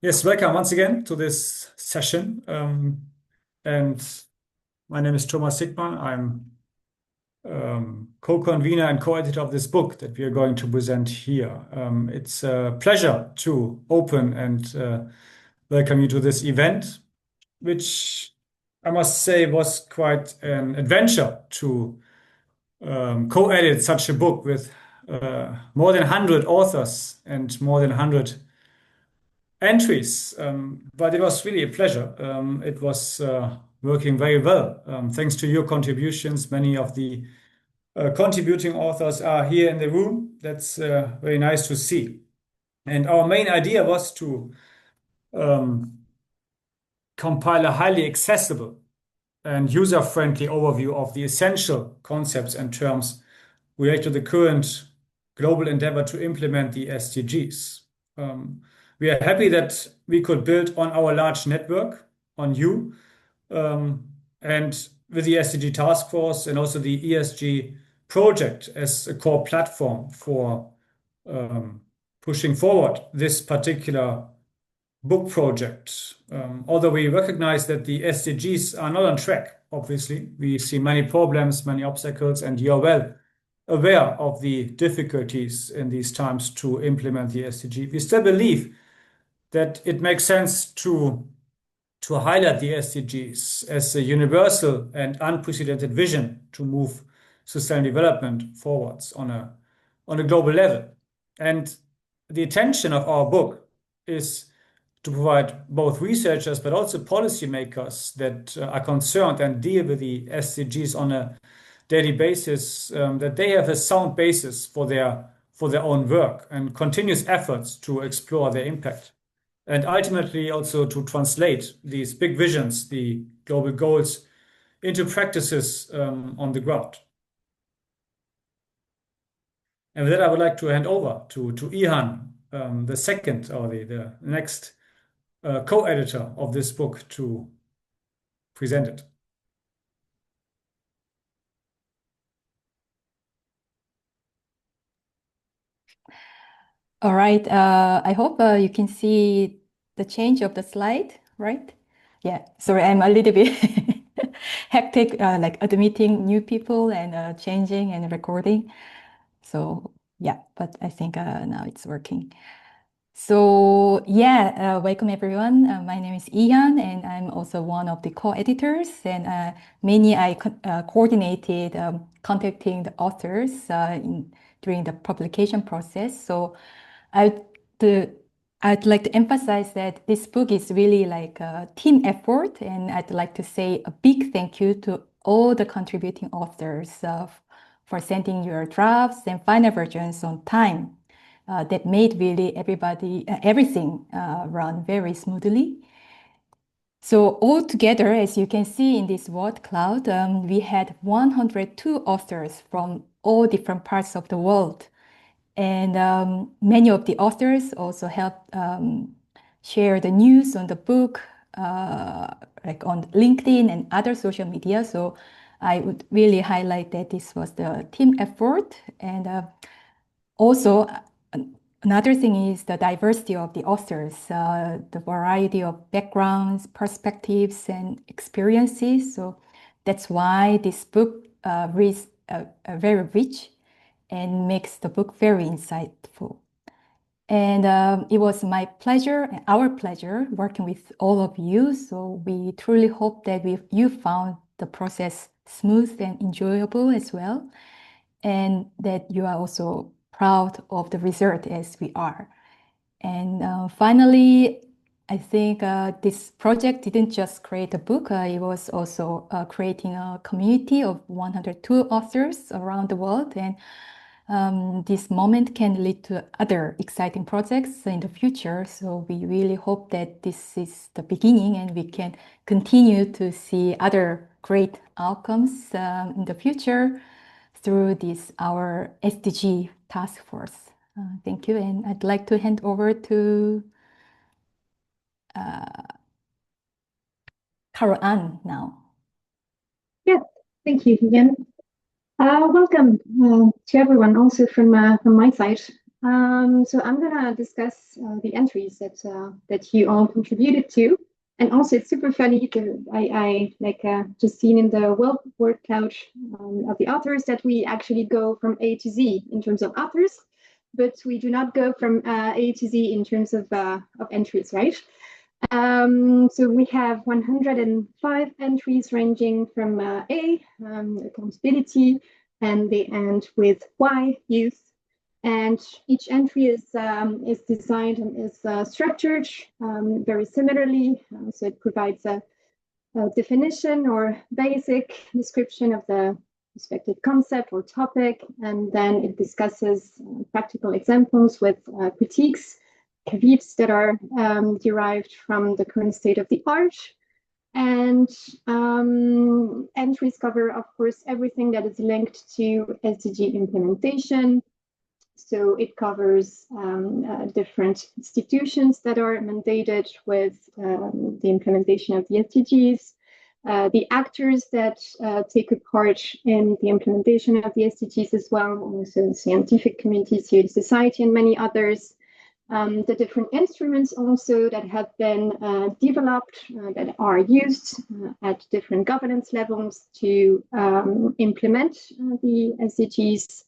Yes, welcome once again to this session. And my name is Thomas Sigmann. I'm co-convener and co-editor of this book that we are going to present here. It's a pleasure to open and welcome you to this event, which I must say was quite an adventure to co-edit such a book with more than 100 authors and more than 100 entries, but it was really a pleasure. It was working very well. Thanks to your contributions, many of the contributing authors are here in the room. That's very nice to see. And our main idea was to compile a highly accessible and user-friendly overview of the essential concepts and terms related to the current global endeavor to implement the SDGs. We are happy that we could build on our large network, on you, and with the SDG Taskforce and also the ESG project as a core platform for pushing forward this particular book project. Although we recognize that the SDGs are not on track, obviously, we see many problems, many obstacles, and you're well aware of the difficulties in these times to implement the SDG. We still believe that it makes sense to highlight the SDGs as a universal and unprecedented vision to move sustainable development forwards on a global level. And the intention of our book is to provide both researchers but also policymakers that are concerned and deal with the SDGs on a daily basis, that they have a sound basis for their own work and continuous efforts to explore their impact, and ultimately also to translate these big visions, the global goals, into practices on the ground. And with that, I would like to hand over to Yixian, the second or the next co-editor of this book, to present it. All right. I hope you can see the change of the slide, right? Yeah. Sorry, I'm a little bit hectic, like admitting new people and changing and recording. So yeah, but I think now it's working. So yeah, welcome everyone. My name is Yixian, and I'm also one of the co-editors. And mainly I coordinated contacting the authors during the publication process. So I'd like to emphasize that this book is really like a team effort, and I'd like to say a big thank you to all the contributing authors for sending your drafts and final versions on time. That made really everything run very smoothly. So altogether, as you can see in this word cloud, we had 102 authors from all different parts of the world. And many of the authors also helped share the news on the book, like on LinkedIn and other social media. So I would really highlight that this was the team effort. And also, another thing is the diversity of the authors, the variety of backgrounds, perspectives, and experiences. So that's why this book is very rich and makes the book very insightful. And it was my pleasure, our pleasure, working with all of you. So we truly hope that you found the process smooth and enjoyable as well, and that you are also proud of the result as we are. And finally, I think this project didn't just create a book, it was also creating a community of 102 authors around the world. And this moment can lead to other exciting projects in the future. So we really hope that this is the beginning and we can continue to see other great outcomes in the future through this, our SDG task force. Thank you. And I'd like to hand over to Carole-Anne now. Yeah, thank you again. Welcome to everyone, also from my side. So I'm gonna discuss the entries that you all contributed to, and also it's super funny. I just seen in the word couch of the authors that we actually go from A to Z in terms of authors, but we do not go from A to Z in terms of entries, right? So we have 105 entries ranging from A, accountability, and they end with Y, youth. And each entry is designed and is structured very similarly. So it provides a definition or basic description of the respective concept or topic, and then it discusses practical examples with critiques, caveats that are derived from the current state of the art. And entries cover, of course, everything that is linked to SDG implementation. So it covers different institutions that are mandated with the implementation of the SDGs, the actors that take a part in the implementation of the SDGs as well, also scientific communities, civil society, and many others. The different instruments also that have been developed that are used at different governance levels to implement the SDGs.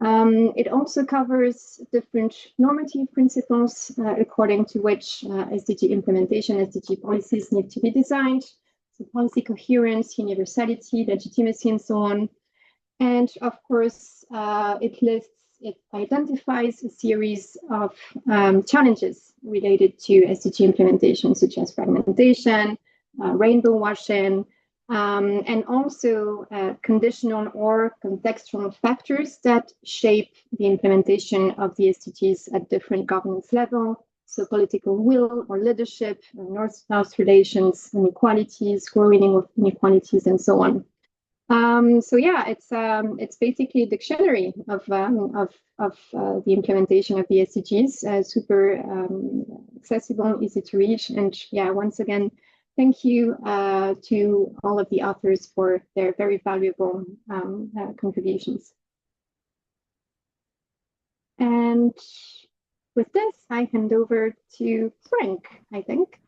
It also covers different normative principles according to which SDG implementation, SDG policies need to be designed. So policy coherence, universality, legitimacy, and so on. And of course, it identifies a series of challenges related to SDG implementation, such as fragmentation, rainbow washing, and also conditional or contextual factors that shape the implementation of the SDGs at different governance levels. So political will or leadership, North-South relations, inequalities, growing inequalities, and so on. So yeah, it's basically a dictionary of the implementation of the SDGs, super accessible, easy to reach, and yeah, once again, thank you to all of the authors for their very valuable contributions. And with this, I hand over to Frank, I think.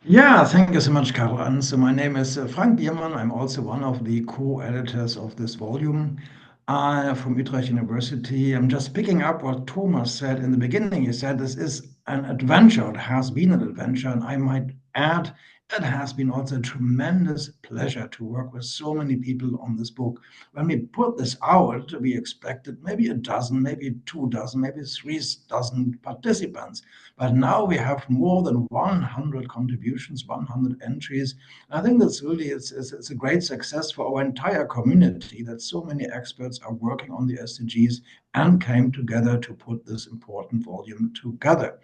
Yeah, thank you so much, Carole-Anne. So my name is Frank Biermann. I'm also one of the co-editors of this volume from Utrecht University. I'm just picking up what Thomas said in the beginning. He said this is an adventure. It has been an adventure, and I might add, it has been also a tremendous pleasure to work with so many people on this book. When we put this out, we expected maybe a dozen, maybe 2 dozen, maybe 3 dozen participants. But now we have more than 100 contributions, 100 entries. I think that's really, it's a great success for our entire community that so many experts are working on the SDGs and came together to put this important volume together.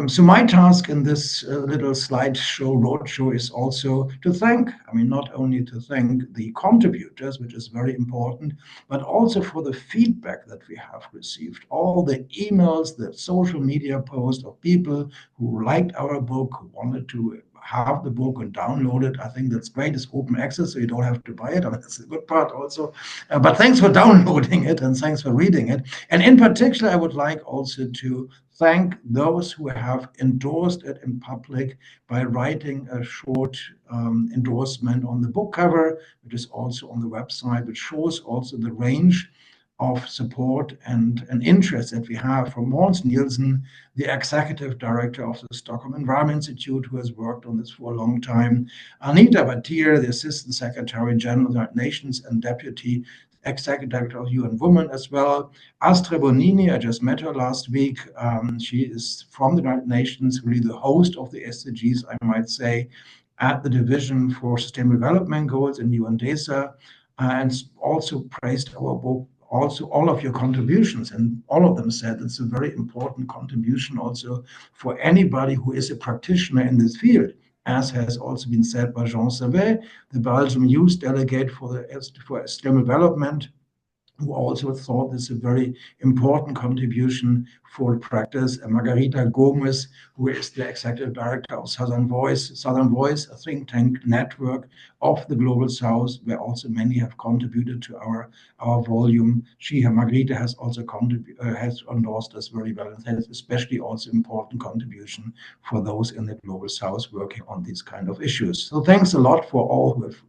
So my task in this little slideshow roadshow is also to thank, not only to thank the contributors, which is very important, but also for the feedback that we have received. All the emails, the social media posts of people who liked our book, who wanted to have the book and download it. I think that's great. It's open access, so you don't have to buy it. That's a good part also. But thanks for downloading it and thanks for reading it. And in particular, I would like also to thank those who have endorsed it in public by writing a short endorsement on the book cover, which is also on the website, which shows also the range of support and interest that we have from Måns Nielsen, the executive director of the Stockholm Environment Institute, who has worked on this for a long time, Anita Batir, the Assistant Secretary General of the United Nations and Deputy Executive Director of UN Women as well. Astre Bonini, I just met her last week. She is from the United Nations, really the host of the SDGs, I might say, at the Division for Sustainable Development Goals in UNDESA, and also praised our book, also all of your contributions, and all of them said it's a very important contribution also for anybody who is a practitioner in this field, as has also been said by Jean Servet, the Belgian Youth Delegate for Sustainable Development, who also thought this a very important contribution for practice, and Margarita Gomez, who is the executive director of Southern Voice, a think tank network of the Global South, where also many have contributed to our volume. Margarita has also has endorsed us very well, and has especially also important contribution for those in the Global South working on these kind of issues. So thanks a lot for all who have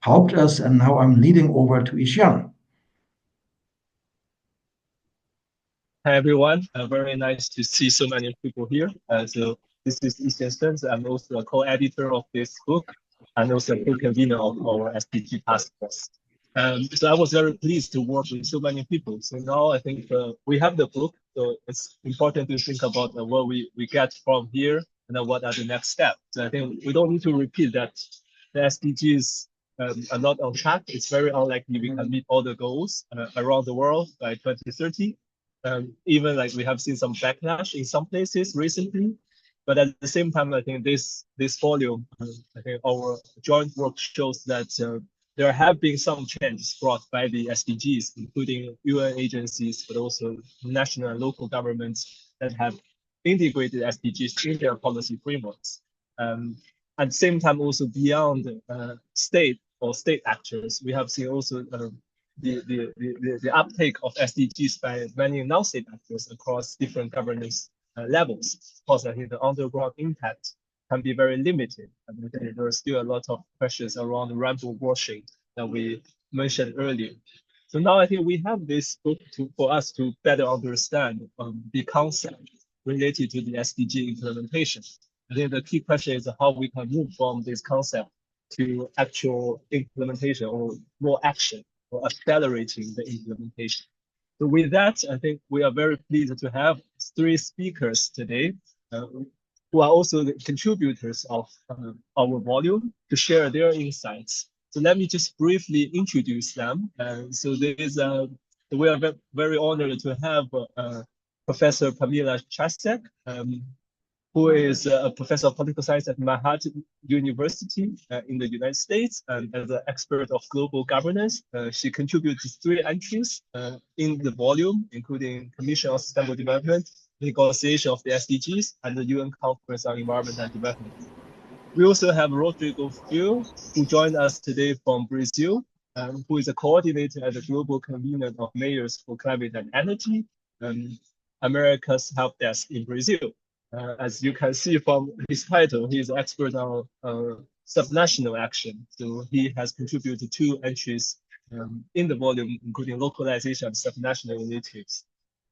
helped us, and now I'm leading over to Yixian. Hi everyone, very nice to see so many people here. So this is Yixian. I'm also a co-editor of this book and also a co-convener of our SDG Taskforce. So I was very pleased to work with so many people. So now I think we have the book, so it's important to think about what we get from here and what are the next steps. So I think we don't need to repeat that the SDGs are not on track. It's very unlikely we can meet all the goals around the world by 2030. Even like we have seen some backlash in some places recently, but at the same time, I think this volume, I think our joint work shows that there have been some changes brought by the SDGs, including UN agencies, but also national and local governments that have integrated SDGs in their policy frameworks. At the same time, also beyond state actors, we have seen also the uptake of SDGs by many non-state actors across different governance levels. Of course, I think the underground impact can be very limited. And I think there are still a lot of questions around rainbow washing that we mentioned earlier. So now I think we have this book for us to better understand the concept related to the SDG implementation. I think the key question is how we can move from this concept to actual implementation or more action, or accelerating the implementation. So with that, I think we are very pleased to have 3 speakers today who are also the contributors of our volume to share their insights. So let me just briefly introduce them. So we are very honored to have Professor Pamela Chasek, who is a professor of political science at Manhattan University in the United States, and as an expert of global governance. She contributed 3 entries in the volume, including Commission on Sustainable Development, negotiation of the SDGs, and the UN Conference on Environment and Development. We also have Rodrigo Führ, who joined us today from Brazil, who is a coordinator at the Global Convener of Mayors for Climate and Energy, America's Help Desk in Brazil. As you can see from his title, he is an expert on subnational action. So he has contributed 2 entries in the volume, including localization and subnational initiatives.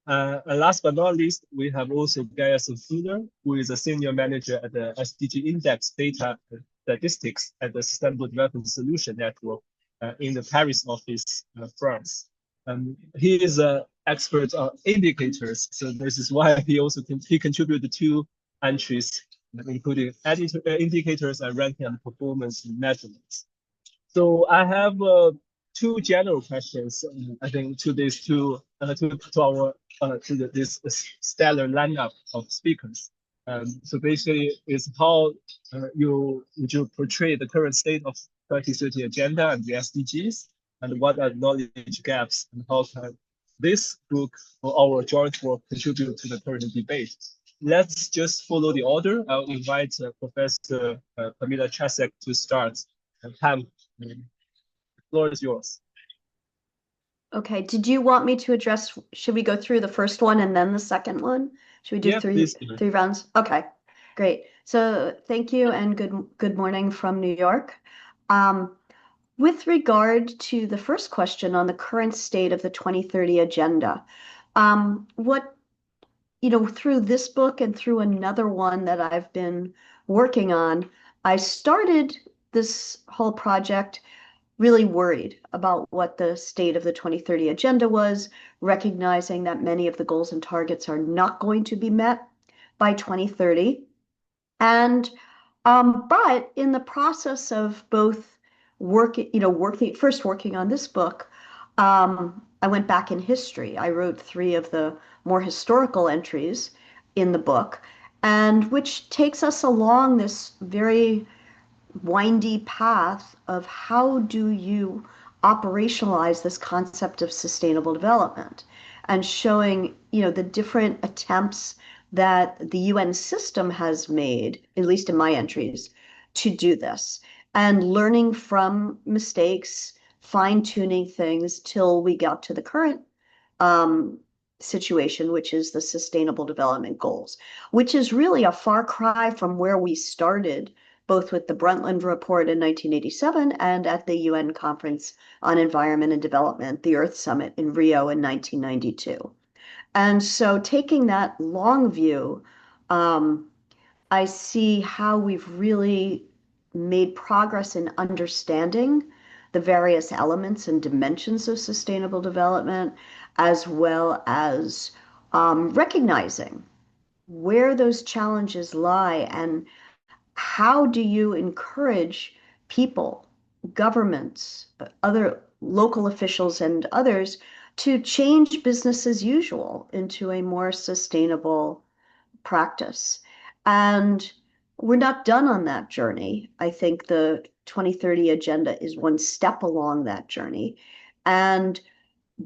And last but not least, we have also Grayson Fuller, who is a senior manager at the SDG Index Data Statistics at the Sustainable Development Solution Network in the Paris office, France. He is an expert on indicators, so this is why he contributed 2 entries, including indicators and ranking and performance measurements. So I have 2 general questions, I think, to this stellar lineup of speakers. So basically, is how would you portray the current state of 2030 agenda and the SDGs, and what are knowledge gaps, and how can this book or our joint work contribute to the current debate? Let's just follow the order. I'll invite Professor Pamela Chasek to start. Pam, the floor is yours. Okay, did you want me to address, should we go through the first one and then the second one? Should we do three rounds? Okay, great. So thank you and good morning from New York. With regard to the first question on the current state of the 2030 agenda, through this book and through another one that I've been working on, I started this whole project really worried about what the state of the 2030 agenda was, recognizing that many of the goals and targets are not going to be met by 2030. And but in the process of both working on this book, I went back in history. I wrote 3 of the more historical entries in the book, and which takes us along this very windy path of how do you operationalize this concept of sustainable development and showing, the different attempts that the UN system has made, at least in my entries, to do this, and learning from mistakes, fine-tuning things till we got to the current situation, which is the Sustainable Development Goals, which is really a far cry from where we started, both with the Brundtland Report in 1987 and at the UN Conference on Environment and Development, the Earth Summit in Rio in 1992. And so taking that long view, I see how we've really made progress in understanding the various elements and dimensions of sustainable development, as well as recognizing where those challenges lie and how do you encourage people, governments, other local officials and others to change business as usual into a more sustainable practice. And we're not done on that journey. I think the 2030 agenda is one step along that journey. And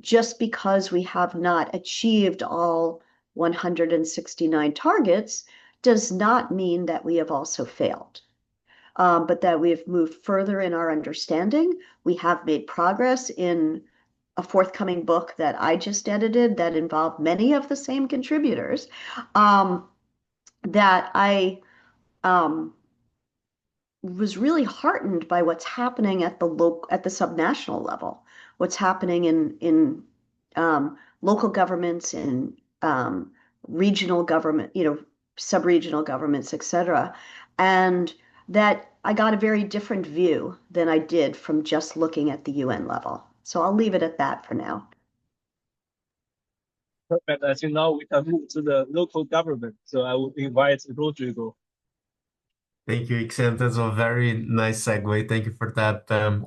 just because we have not achieved all 169 targets does not mean that we have also failed, but that we have moved further in our understanding. We have made progress in a forthcoming book that I just edited that involved many of the same contributors, that I was really heartened by what's happening at the subnational level, what's happening in local governments, in regional government, sub-regional governments, etc. And that I got a very different view than I did from just looking at the UN level. So I'll leave it at that for now. Perfect. I think now we can move to the local government. So I will invite Rodrigo. Thank you, Yixian. That's a very nice segue. Thank you for that, Pam.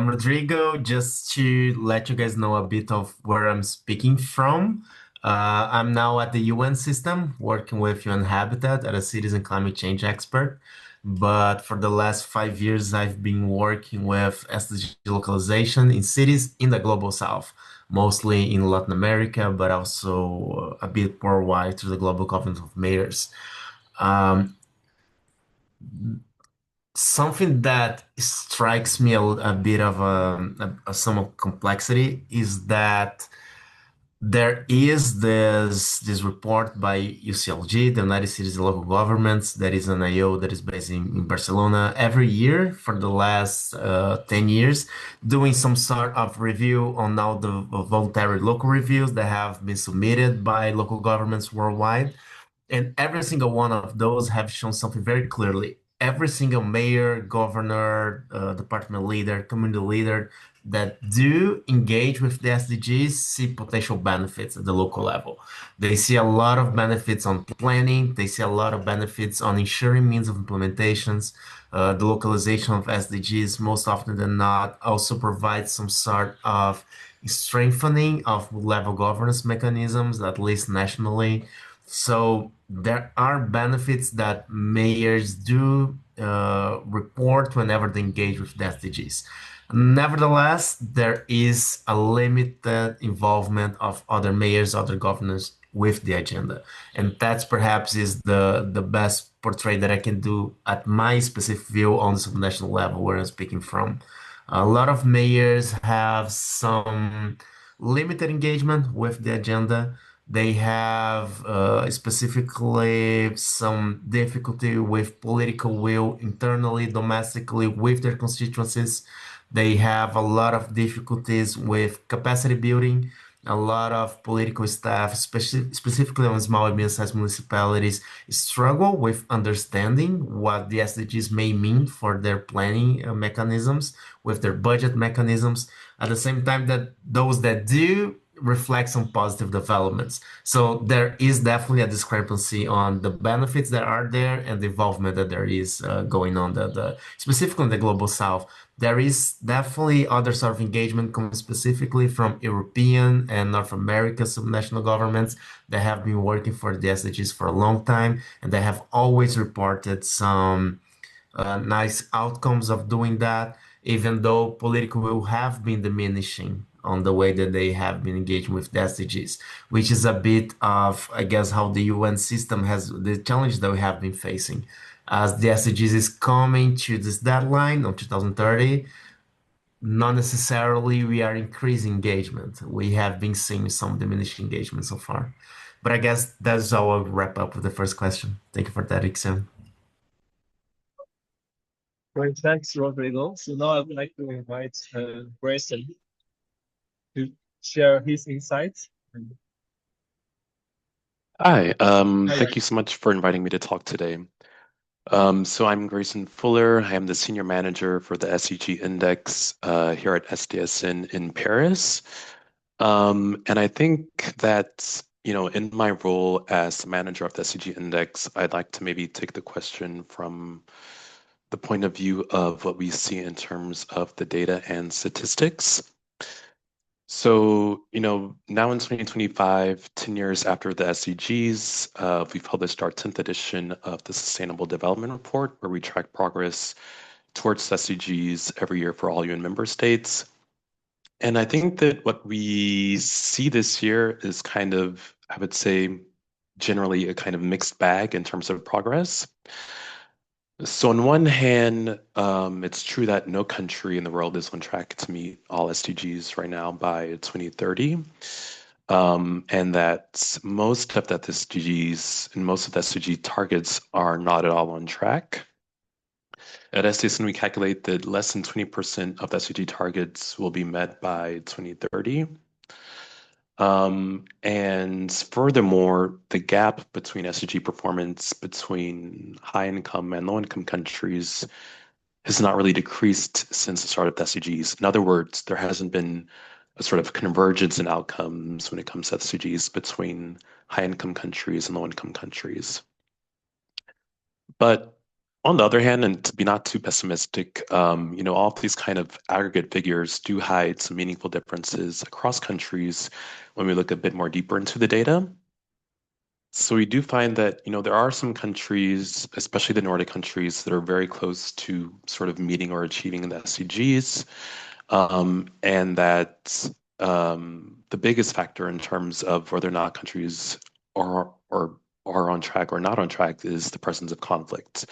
Rodrigo, just to let you guys know a bit of where I'm speaking from. I'm now at the UN system, working with UN Habitat as a citizen climate change expert. But for the last 5 years, I've been working with SDG localization in cities in the global south, mostly in Latin America, but also a bit worldwide through the Global Covenant of Mayors. Something that strikes me a bit of some of complexity is that there is this report by UCLG, the United Cities and Local Governments, that is an IO that is based in Barcelona every year for the last 10 years, doing some sort of review on all the voluntary local reviews that have been submitted by local governments worldwide. And every single one of those have shown something very clearly. Every single mayor, governor, department leader, community leader that do engage with the SDGs see potential benefits at the local level. They see a lot of benefits on planning. They see a lot of benefits on ensuring means of implementations. The localization of SDGs, most often than not, also provides some sort of strengthening of level governance mechanisms, at least nationally. So there are benefits that mayors do report whenever they engage with the SDGs. Nevertheless, there is a limited involvement of other mayors, other governors with the agenda. And that's perhaps is the best portrait that I can do at my specific view on the subnational level where I'm speaking from. A lot of mayors have some limited engagement with the agenda. They have specifically some difficulty with political will internally, domestically, with their constituencies. They have a lot of difficulties with capacity building. A lot of political staff, specifically on small and medium-sized municipalities, struggle with understanding what the SDGs may mean for their planning mechanisms, with their budget mechanisms. At the same time, that those that do reflect some positive developments. So there is definitely a discrepancy on the benefits that are there and the involvement that there is going on, specifically in the global south. There is definitely other sort of engagement coming specifically from European and North America subnational governments that have been working for the SDGs for a long time, and they have always reported some nice outcomes of doing that. even though political will have been diminishing on the way that they have been engaging with the SDGs, which is a bit of, I guess, how the UN system has the challenge that we have been facing. As the SDGs is coming to this deadline of 2030, not necessarily we are increasing engagement. We have been seeing some diminished engagement so far. But I guess that's how I'll wrap up with the first question. Thank you for that, Yixian. Great, thanks, Rodrigo. So now I would like to invite Grayson to share his insights. Hi, thank you so much for inviting me to talk today. So I'm Grayson Fuller. I am the senior manager for the SDG Index here at SDSN in Paris. And I think that, in my role as the manager of the SDG Index, I'd like to maybe take the question from the point of view of what we see in terms of the data and statistics. So, now in 2025, 10 years after the SDGs, we published our 10th edition of the Sustainable Development Report, where we track progress towards SDGs every year for all UN member states. And I think that what we see this year is kind of, I would say, generally a kind of mixed bag in terms of progress. So on one hand, it's true that no country in the world is on track to meet all SDGs right now by 2030, and that most of the SDGs and most of the SDG targets are not at all on track. At SDSN, we calculate that less than 20% of the SDG targets will be met by 2030. And furthermore, the gap between SDG performance between high income and low income countries has not really decreased since the start of the SDGs. In other words, there hasn't been a sort of convergence in outcomes when it comes to SDGs between high income countries and low income countries. But on the other hand, and to be not too pessimistic, all of these kind of aggregate figures do hide some meaningful differences across countries when we look a bit more deeper into the data. So we do find that, there are some countries, especially the Nordic countries, that are very close to sort of meeting or achieving the SDGs, and that the biggest factor in terms of whether or not countries are on track or not on track is the presence of conflict.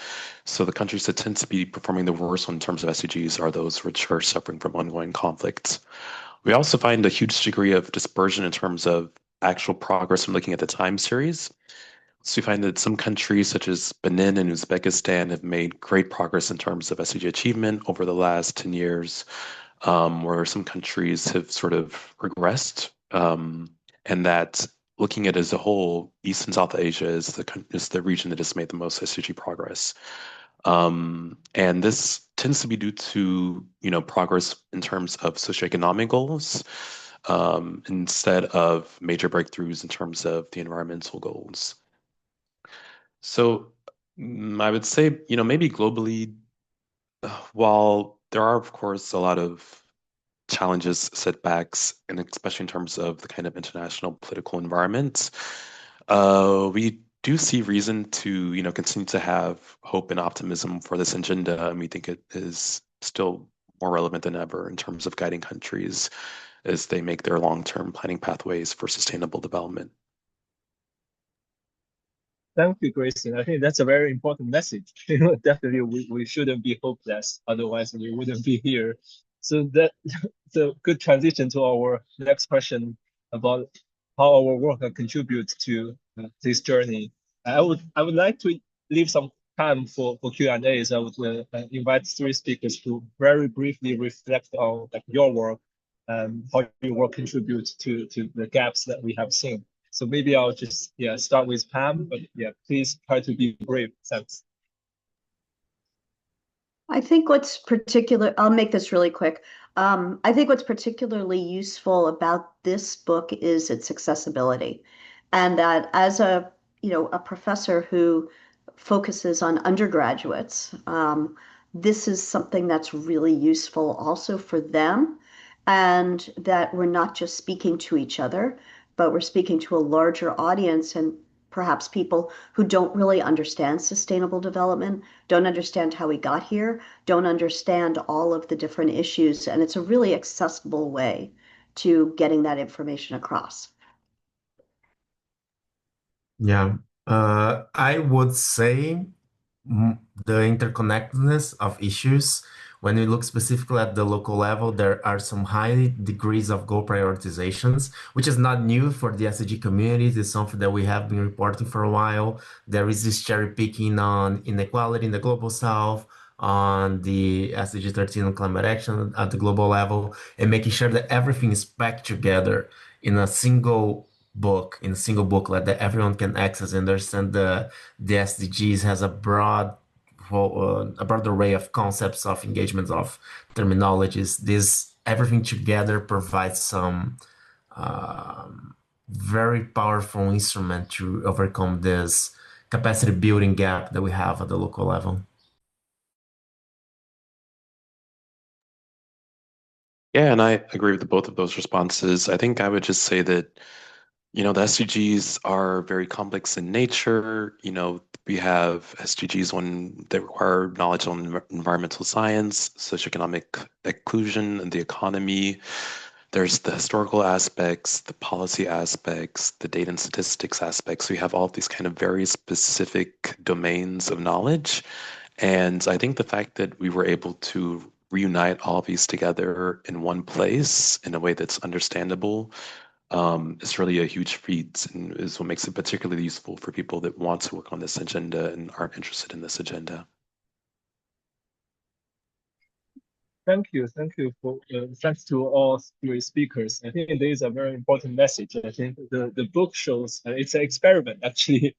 So the countries that tend to be performing the worst in terms of SDGs are those which are suffering from ongoing conflicts. We also find a huge degree of dispersion in terms of actual progress when looking at the time series. So we find that some countries such as Benin and Uzbekistan have made great progress in terms of SDG achievement over the last 10 years, where some countries have sort of regressed, and that looking at it as a whole, East and South Asia is the region that has made the most SDG progress. And this tends to be due to, progress in terms of socioeconomic goals, instead of major breakthroughs in terms of the environmental goals. So I would say, maybe globally, while there are, of course, a lot of challenges, setbacks, and especially in terms of the kind of international political environment, we do see reason to, continue to have hope and optimism for this agenda, and we think it is still more relevant than ever in terms of guiding countries as they make their long-term planning pathways for sustainable development. Thank you, Grayson. I think that's a very important message. Definitely, we shouldn't be hopeless. Otherwise, we wouldn't be here. So that's a good transition to our next question about how our work can contribute to this journey. I would like to leave some time for Q&As. I would invite three speakers to very briefly reflect on your work and how your work contributes to the gaps that we have seen. So maybe I'll just start with Pam, but please try to be brief. Thanks. I think I'll make this really quick. I think what's particularly useful about this book is its accessibility. And that as a professor who focuses on undergraduates, this is something that's really useful also for them, and that we're not just speaking to each other, but we're speaking to a larger audience and perhaps people who don't really understand sustainable development, don't understand how we got here, don't understand all of the different issues. And it's a really accessible way to getting that information across. Yeah, I would say the interconnectedness of issues. When we look specifically at the local level, there are some high degrees of goal prioritizations, which is not new for the SDG community. It's something that we have been reporting for a while. There is this cherry picking on inequality in the global south, on the SDG 13 on climate action at the global level, and making sure that everything is packed together in a single book, in a single booklet that everyone can access and understand. The SDGs has a a broad array of concepts, of engagements, of terminologies. This everything together provides some very powerful instrument to overcome this capacity building gap that we have at the local level. Yeah, and I agree with both of those responses. I think I would just say that, the SDGs are very complex in nature. We have SDGs that require knowledge on environmental science, socioeconomic inclusion, and the economy. There's the historical aspects, the policy aspects, the data and statistics aspects. We have all of these kind of very specific domains of knowledge. And I think the fact that we were able to reunite all of these together in one place in a way that's understandable is really a huge feat and is what makes it particularly useful for people that want to work on this agenda and aren't interested in this agenda. Thank you. Thanks to all three speakers. I think there is a very important message. I think the book shows it's an experiment actually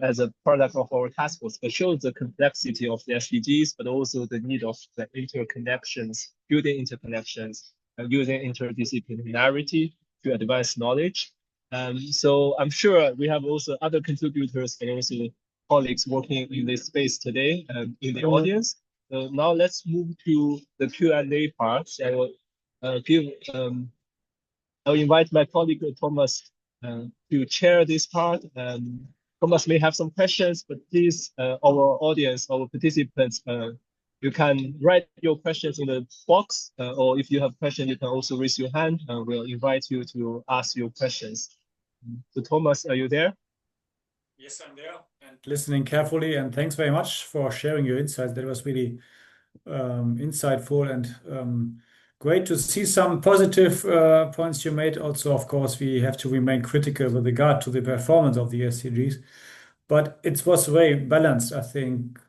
as a product of our task force, but shows the complexity of the SDGs, but also the need of the interconnections, building interconnections, and using interdisciplinarity to advance knowledge. So I'm sure we have also other contributors and also colleagues working in this space today in the audience. Now let's move to the Q&A part. I will I'll invite my colleague Thomas to chair this part. Thomas may have some questions, but please, our audience, our participants, you can write your questions in the box, or if you have questions, you can also raise your hand, and we'll invite you to ask your questions. So Thomas, are you there? Yes, I'm there and listening carefully. And thanks very much for sharing your insights. That was really insightful and great to see some positive points you made. Also, of course, we have to remain critical with regard to the performance of the SDGs, but it was very balanced, I think.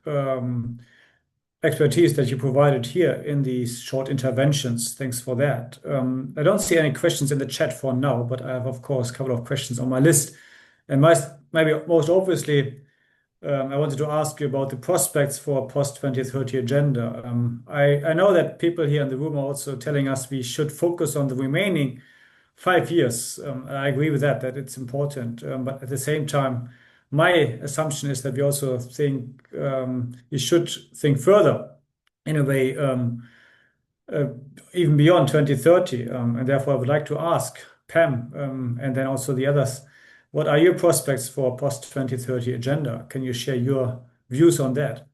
Expertise that you provided here in these short interventions. Thanks for that. I don't see any questions in the chat for now, but I have, of course, a couple of questions on my list. And maybe most obviously, I wanted to ask you about the prospects for a post-2030 agenda. I know that people here in the room are also telling us we should focus on the remaining 5 years. I agree with that it's important. But at the same time, my assumption is that we also think we should think further in a way, even beyond 2030. And therefore, I would like to ask Pam and then also the others, what are your prospects for post-2030 agenda? Can you share your views on that?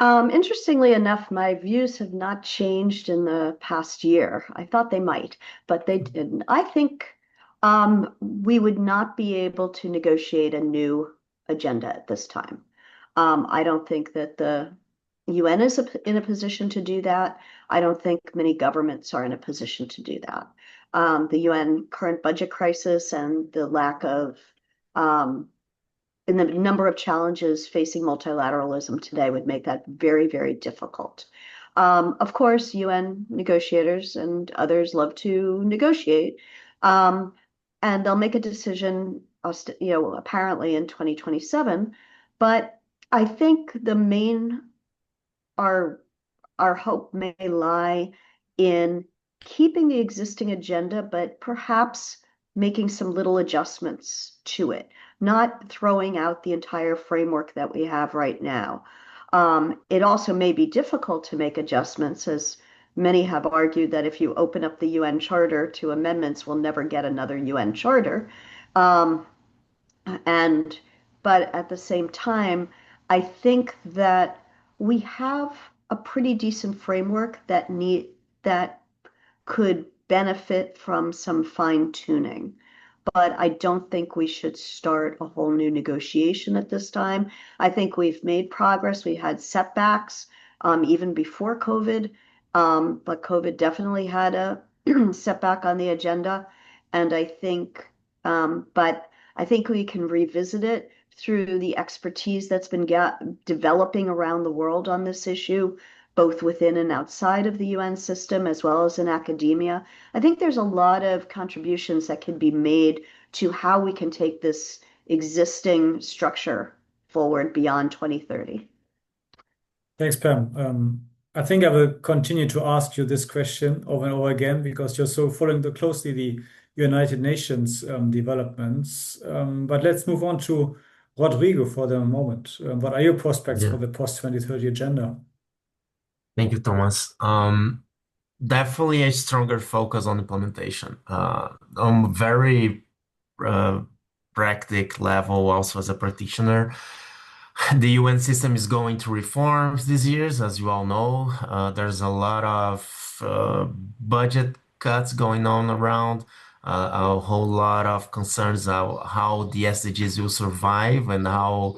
Interestingly enough, my views have not changed in the past year. I thought they might, but they didn't. I think we would not be able to negotiate a new agenda at this time. I don't think that the UN is in a position to do that. I don't think many governments are in a position to do that. The UN current budget crisis and the lack of and the number of challenges facing multilateralism today would make that very, very difficult. Of course, UN negotiators and others love to negotiate, and they'll make a decision, apparently in 2027. But I think our hope may lie in keeping the existing agenda, but perhaps making some little adjustments to it, not throwing out the entire framework that we have right now. It also may be difficult to make adjustments, as many have argued that if you open up the UN Charter to amendments, we'll never get another UN Charter. Um, but at the same time, I think that we have a pretty decent framework that could benefit from some fine tuning. But I don't think we should start a whole new negotiation at this time. I think we've made progress. We had setbacks even before COVID, but COVID definitely had a setback on the agenda. And but I think we can revisit it through the expertise that's been developing around the world on this issue, both within and outside of the UN system, as well as in academia. I think there's a lot of contributions that can be made to how we can take this existing structure forward beyond 2030. Thanks, Pam. I think I will continue to ask you this question over and over again because you're so following closely the United Nations developments. But let's move on to Rodrigo for the moment. What are your prospects Yeah. for the post-2030 agenda? Thank you, Thomas. Definitely a stronger focus on implementation. On very practical level, also as a practitioner, the UN system is going through reforms these years, as you all know. There's a lot of budget cuts going on around, a whole lot of concerns about how the SDGs will survive and how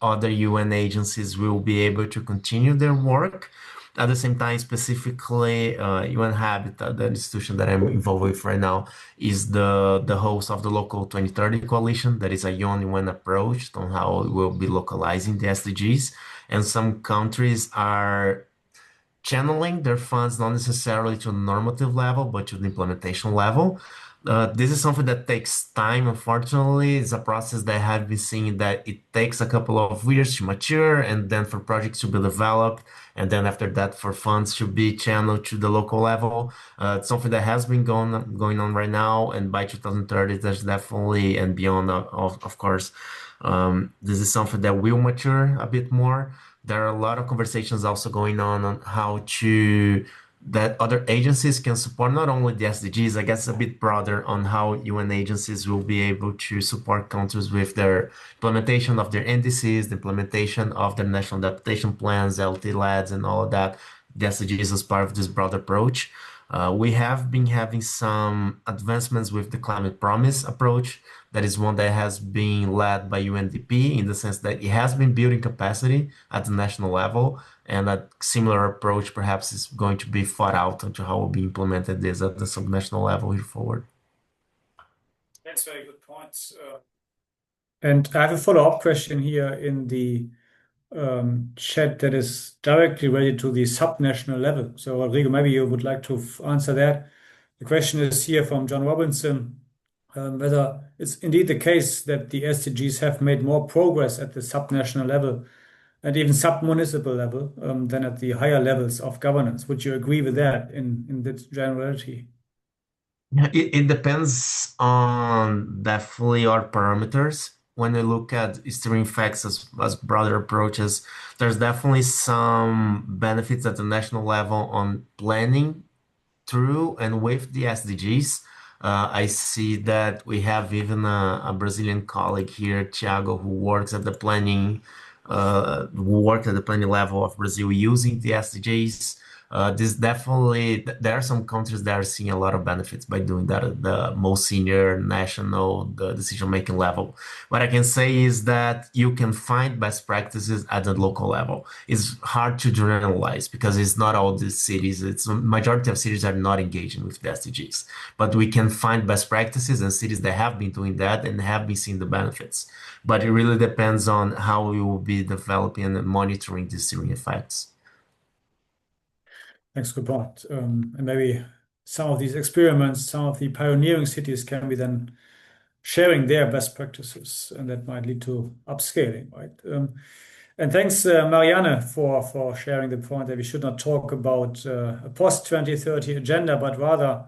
other UN agencies will be able to continue their work. At the same time, specifically, UN Habitat, the institution that I'm involved with right now, is the host of the local 2030 coalition. That is a UN approach on how we will be localizing the SDGs. And some countries are channeling their funds not necessarily to the normative level, but to the implementation level. This is something that takes time, unfortunately. It's a process that I have been seeing that it takes a couple of years to mature and then for projects to be developed. And then after that, for funds to be channeled to the local level. It's something that has been going on right now. And by 2030, there's definitely, and beyond, of course, this is something that will mature a bit more. There are a lot of conversations also going on how that other agencies can support not only the SDGs, I guess a bit broader on how UN agencies will be able to support countries with their implementation of their NDCs, the implementation of their national adaptation plans, LT-LADs, and all of that. The SDGs is part of this broad approach. We have been having some advancements with the climate promise approach. That is one that has been led by UNDP in the sense that it has been building capacity at the national level, and a similar approach perhaps is going to be thought out into how will be implemented this at the subnational level here forward. That's very good points. And I have a follow-up question here in the chat that is directly related to the subnational level. So, Rodrigo, maybe you would like to answer that. The question is here from John Robinson, whether it's indeed the case that the SDGs have made more progress at the subnational level and even sub-municipal level than at the higher levels of governance. Would you agree with that in that generality? Yeah, it depends on definitely our parameters. When we look at steering facts as broader approaches, there's definitely some benefits at the national level on planning through and with the SDGs. I see that we have even a Brazilian colleague here, Thiago, who works at the planning, who worked at the planning level of Brazil using the SDGs. This definitely, there are some countries that are seeing a lot of benefits by doing that at the most senior national, the decision-making level. What I can say is that you can find best practices at the local level. It's hard to generalize because it's not all the cities. It's majority of cities are not engaging with the SDGs, but we can find best practices and cities that have been doing that and have been seeing the benefits. But it really depends on how we will be developing and monitoring these steering effects. Thanks, good point. And maybe some of these experiments, some of the pioneering cities can be then sharing their best practices, and that might lead to upscaling, right? And thanks, Marianne, for sharing the point that we should not talk about a post-2030 agenda, but rather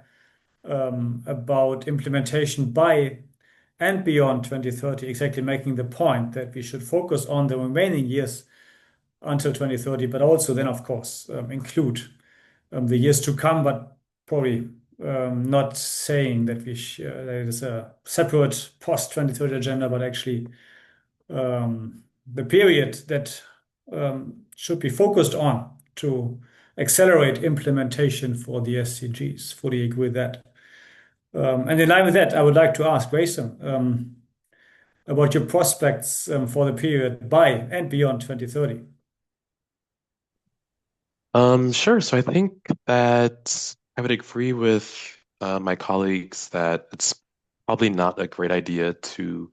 about implementation by and beyond 2030, exactly making the point that we should focus on the remaining years until 2030, but also then, of course, include the years to come, but probably not saying that there is a separate post-2030 agenda, but actually the period that should be focused on to accelerate implementation for the SDGs. Fully agree with that. And in line with that, I would like to ask Grayson about your prospects for the period by and beyond 2030. Sure. So I think that I would agree with my colleagues that it's probably not a great idea to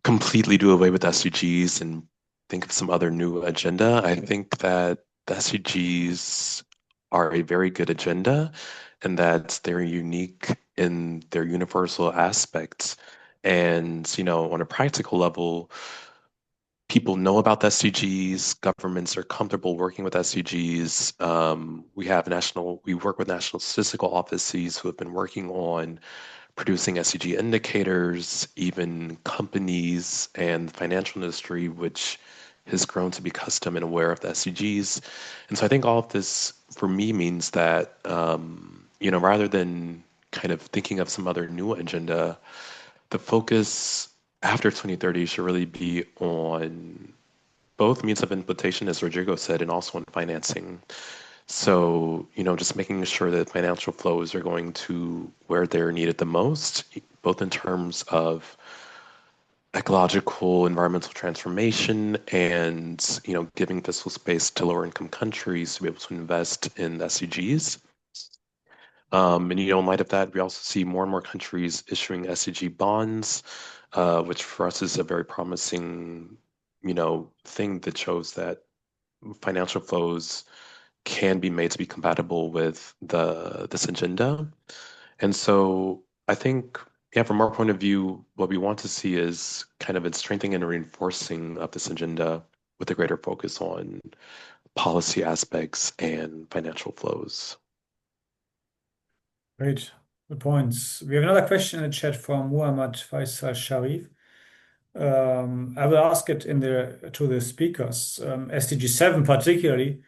completely do away with SDGs and think of some other new agenda. I think that the SDGs are a very good agenda and that they're unique in their universal aspects. And, on a practical level, people know about the SDGs, governments are comfortable working with SDGs. We work with national statistical offices who have been working on producing SDG indicators, even companies and the financial industry, which has grown to be accustomed and aware of the SDGs. And so I think all of this for me means that, rather than kind of thinking of some other new agenda, the focus after 2030 should really be on both means of implementation, as Rodrigo said, and also on financing. So, just making sure that financial flows are going to where they're needed the most, both in terms of ecological, environmental transformation and, giving fiscal space to lower income countries to be able to invest in SDGs. And, in light of that, we also see more and more countries issuing SDG bonds, which for us is a very promising, thing that shows that financial flows can be made to be compatible with this agenda. And so I think, from our point of view, what we want to see is kind of a strengthening and reinforcing of this agenda with a greater focus on policy aspects and financial flows. Great. Good points. We have another question in the chat from Muhammad Faisal Sharif. I will ask it to the speakers, SDG 7 particularly.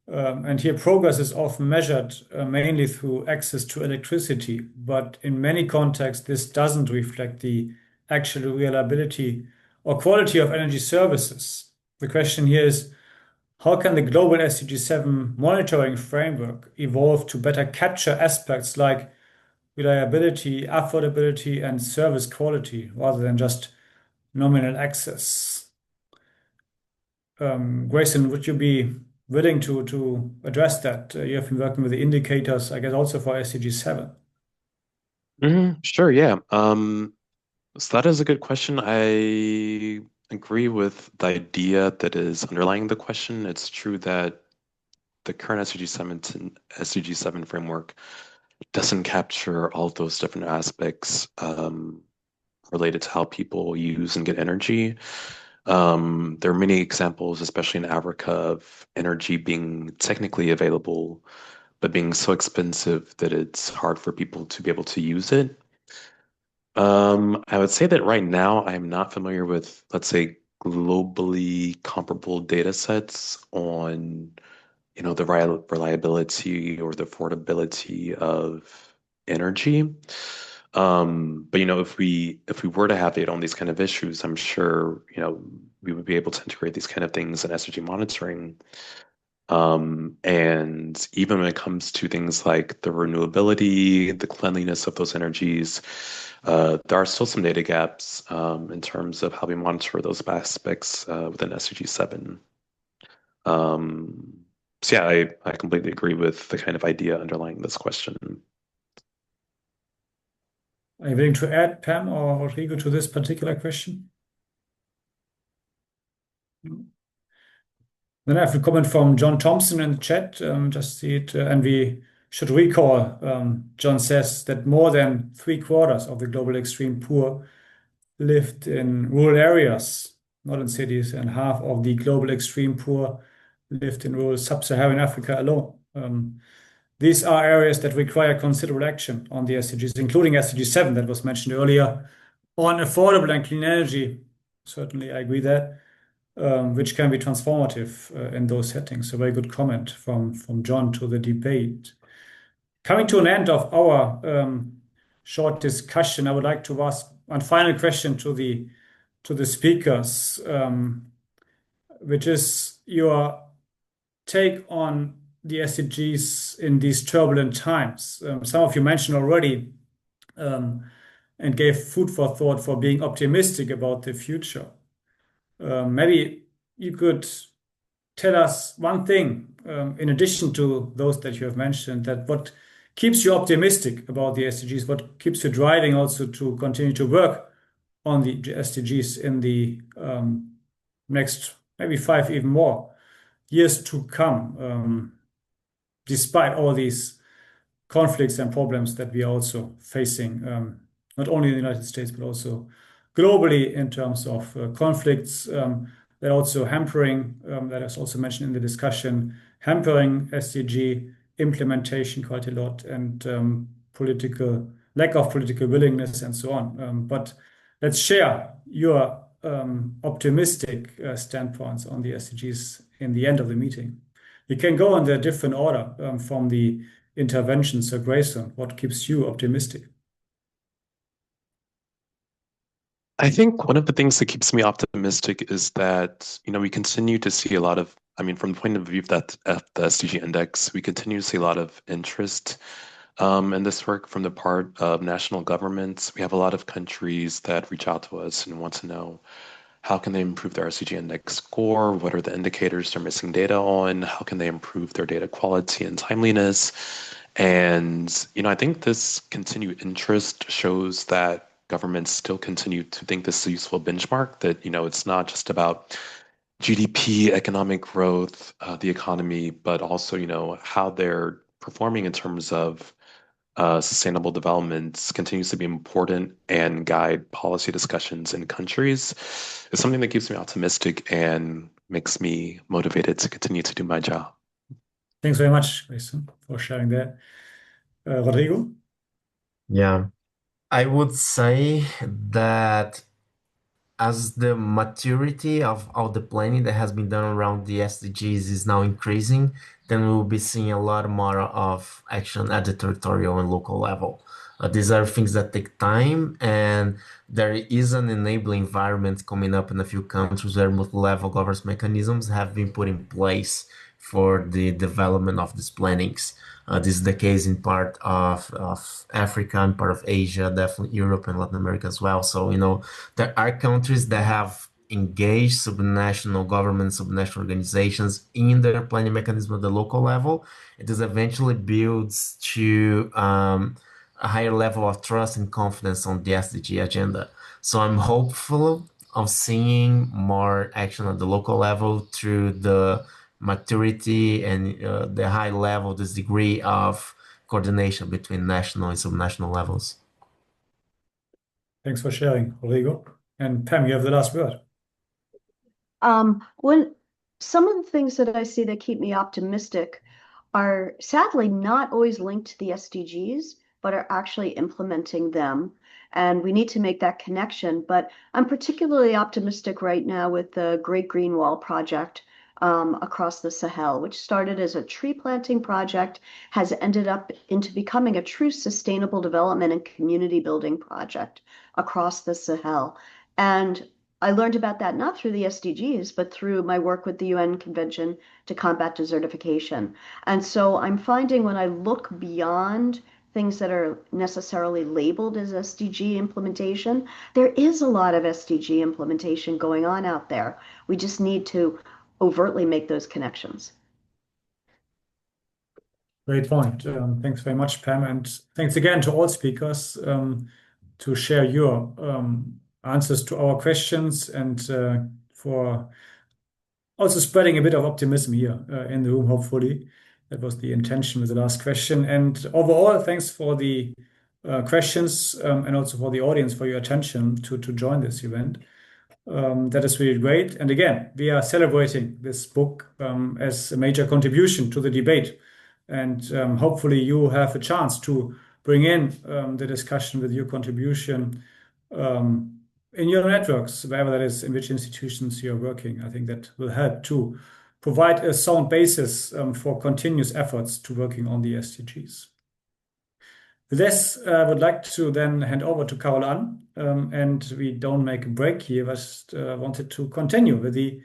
And here progress is often measured mainly through access to electricity, but in many contexts, this doesn't reflect the actual reliability or quality of energy services. The question here is, how can the global SDG 7 monitoring framework evolve to better capture aspects like reliability, affordability, and service quality rather than just nominal access? Grayson, would you be willing to address that? You have been working with the indicators, I guess, also for SDG 7. Sure, yeah. So that is a good question. I agree with the idea that is underlying the question. It's true that the current SDG 7 framework doesn't capture all those different aspects related to how people use and get energy. There are many examples, especially in Africa, of energy being technically available, but being so expensive that it's hard for people to be able to use it. I would say that right now I'm not familiar with, let's say, globally comparable data sets on, the reliability or the affordability of energy. But if we were to have data on these kind of issues, I'm sure, we would be able to integrate these kind of things in SDG monitoring. And even when it comes to things like the renewability, the cleanliness of those energies, there are still some data gaps in terms of how we monitor those aspects within SDG 7. So yeah, I completely agree with the kind of idea underlying this question. Are you willing to add, Pam or Rodrigo, to this particular question? No. Then I have a comment from John Thompson in the chat. Just see it, and we should recall, John says that more than 3/4 of the global extreme poor lived in rural areas, not in cities, and half of the global extreme poor lived in rural sub-Saharan Africa alone. These are areas that require considerable action on the SDGs, including SDG 7 that was mentioned earlier, on affordable and clean energy. Certainly, I agree that, which can be transformative in those settings. A very good comment from John to the debate. Coming to an end of our short discussion, I would like to ask one final question to the speakers, which is your take on the SDGs in these turbulent times. Some of you mentioned already and gave food for thought for being optimistic about the future. Maybe you could tell us one thing, in addition to those that you have mentioned, that what keeps you optimistic about the SDGs, what keeps you driving also to continue to work on the SDGs in the next maybe 5 even more years to come, despite all these conflicts and problems that we are also facing, not only in the United States, but also globally in terms of conflicts that are also hampering, that is also mentioned in the discussion, hampering SDG implementation quite a lot, and lack of political willingness and so on. But let's share your optimistic standpoints on the SDGs in the end of the meeting. You can go in the different order from the interventions. So Grayson, what keeps you optimistic? I think one of the things that keeps me optimistic is that, we continue to see a lot of, from the point of view of the SDG index, we continue to see a lot of interest in this work from the part of national governments. We have a lot of countries that reach out to us and want to know how can they improve their SDG index score? What are the indicators they're missing data on? How can they improve their data quality and timeliness? And, I think this continued interest shows that governments still continue to think this is a useful benchmark, that, it's not just about GDP, economic growth, the economy, but also, how they're performing in terms of sustainable development continues to be important and guide policy discussions in countries. It's something that keeps me optimistic and makes me motivated to continue to do my job. Thanks very much, Grayson, for sharing that. Rodrigo? Yeah, I would say that as the maturity of all the planning that has been done around the SDGs is now increasing, then we'll be seeing a lot more of action at the territorial and local level. These are things that take time, and there is an enabling environment coming up in a few countries where multi-level governance mechanisms have been put in place for the development of these plannings. This is the case in part of Africa and part of Asia, definitely Europe and Latin America as well. So, there are countries that have engaged subnational governments, subnational organizations in their planning mechanism at the local level. It is eventually builds to a higher level of trust and confidence on the SDG agenda. So I'm hopeful of seeing more action at the local level through the maturity and the high level, this degree of coordination between national and subnational levels. Thanks for sharing, Rodrigo. And Pam, you have the last word. When some of the things that I see that keep me optimistic are sadly not always linked to the SDGs, but are actually implementing them. And we need to make that connection. But I'm particularly optimistic right now with the Great Green Wall project across the Sahel, which started as a tree planting project, has ended up into becoming a true sustainable development and community building project across the Sahel. And I learned about that not through the SDGs, but through my work with the UN Convention to Combat Desertification. And so I'm finding when I look beyond things that are necessarily labeled as SDG implementation, there is a lot of SDG implementation going on out there. We just need to overtly make those connections. Great point. Thanks very much, Pam. And thanks again to all speakers to share your answers to our questions and for also spreading a bit of optimism here in the room, hopefully. That was the intention with the last question. And overall, thanks for the questions and also for the audience for your attention to join this event. That is really great. And again, we are celebrating this book as a major contribution to the debate. And hopefully you have a chance to bring in the discussion with your contribution in your networks, wherever that is, in which institutions you're working. I think that will help to provide a sound basis for continuous efforts to working on the SDGs. With this, I would like to then hand over to Carole-Anne, and we don't make a break here, but wanted to continue with the